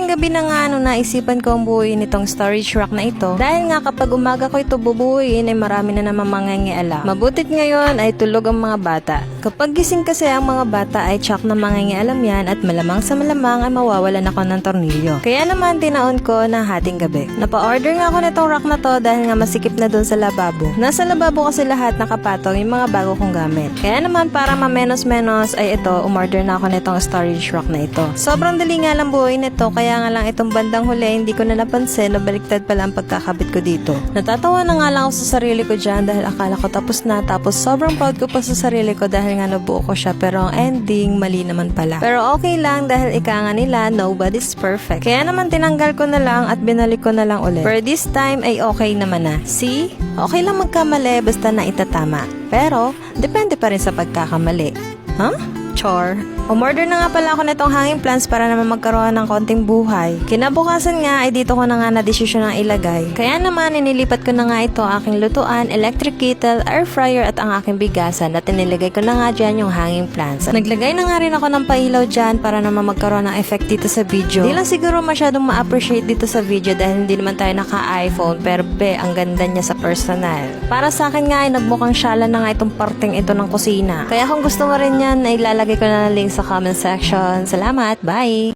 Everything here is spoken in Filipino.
Hating gabi na nga nung naisipan ko ang buuin itong storage rack na ito. Dahil nga kapag umaga ko ito bubuuin ay marami na naman mangingialam. Mabutit ngayon ay tulog ang mga bata. Kapag gising kasi ang mga bata ay tsak na mangingialam yan at malamang sa malamang ay mawawalan ako ng tornilyo. Kaya naman tinaon ko na hating gabi. Napa-order nga ako nitong rack na to dahil nga masikip na dun sa lababo. Nasa lababo kasi lahat nakapatong yung mga bago kong gamit. Kaya naman para mamenos-menos ay ito, umorder na ako nitong storage rack na ito. Sobrang dali nga lang buuin ito, kaya nga lang itong bandang huli hindi ko na napansin na baliktad pala ang pagkakabit ko dito. Natatawa na nga lang ako sa sarili ko dyan dahil akala ko tapos na, tapos sobrang proud ko pa sa sarili ko dahil nga nabuo ko siya, pero ang ending mali naman pala. Pero okay lang dahil ika nga nila nobody's perfect. Kaya naman tinanggal ko na lang at binalik ko na lang ulit. For this time ay okay naman na. See? Okay lang magkamali basta na itatama. Pero depende pa rin sa pagkakamali. Huh? Chore. Umorder na nga pala ako nitong hanging plants para naman magkaroon ng konting buhay. Kinabukasan nga ay dito ko na nga na-desisyon ang ilagay. Kaya naman inilipat ko na nga ito aking lutuan, electric kettle, air fryer at ang aking bigasan at inilagay ko na nga dyan yung hanging plants. Naglagay na nga rin ako ng pailaw dyan para naman magkaroon ng effect dito sa video. Di lang siguro masyadong ma-appreciate dito sa video dahil hindi naman tayo naka-iPhone, pero ang ganda niya sa personal. Para sa akin nga ay nagmukhang syala na nga itong parting ito ng kusina. Kaya kung gusto mo rin yan ay ilalagay ko na ng link sa comment section. Salamat! Bye!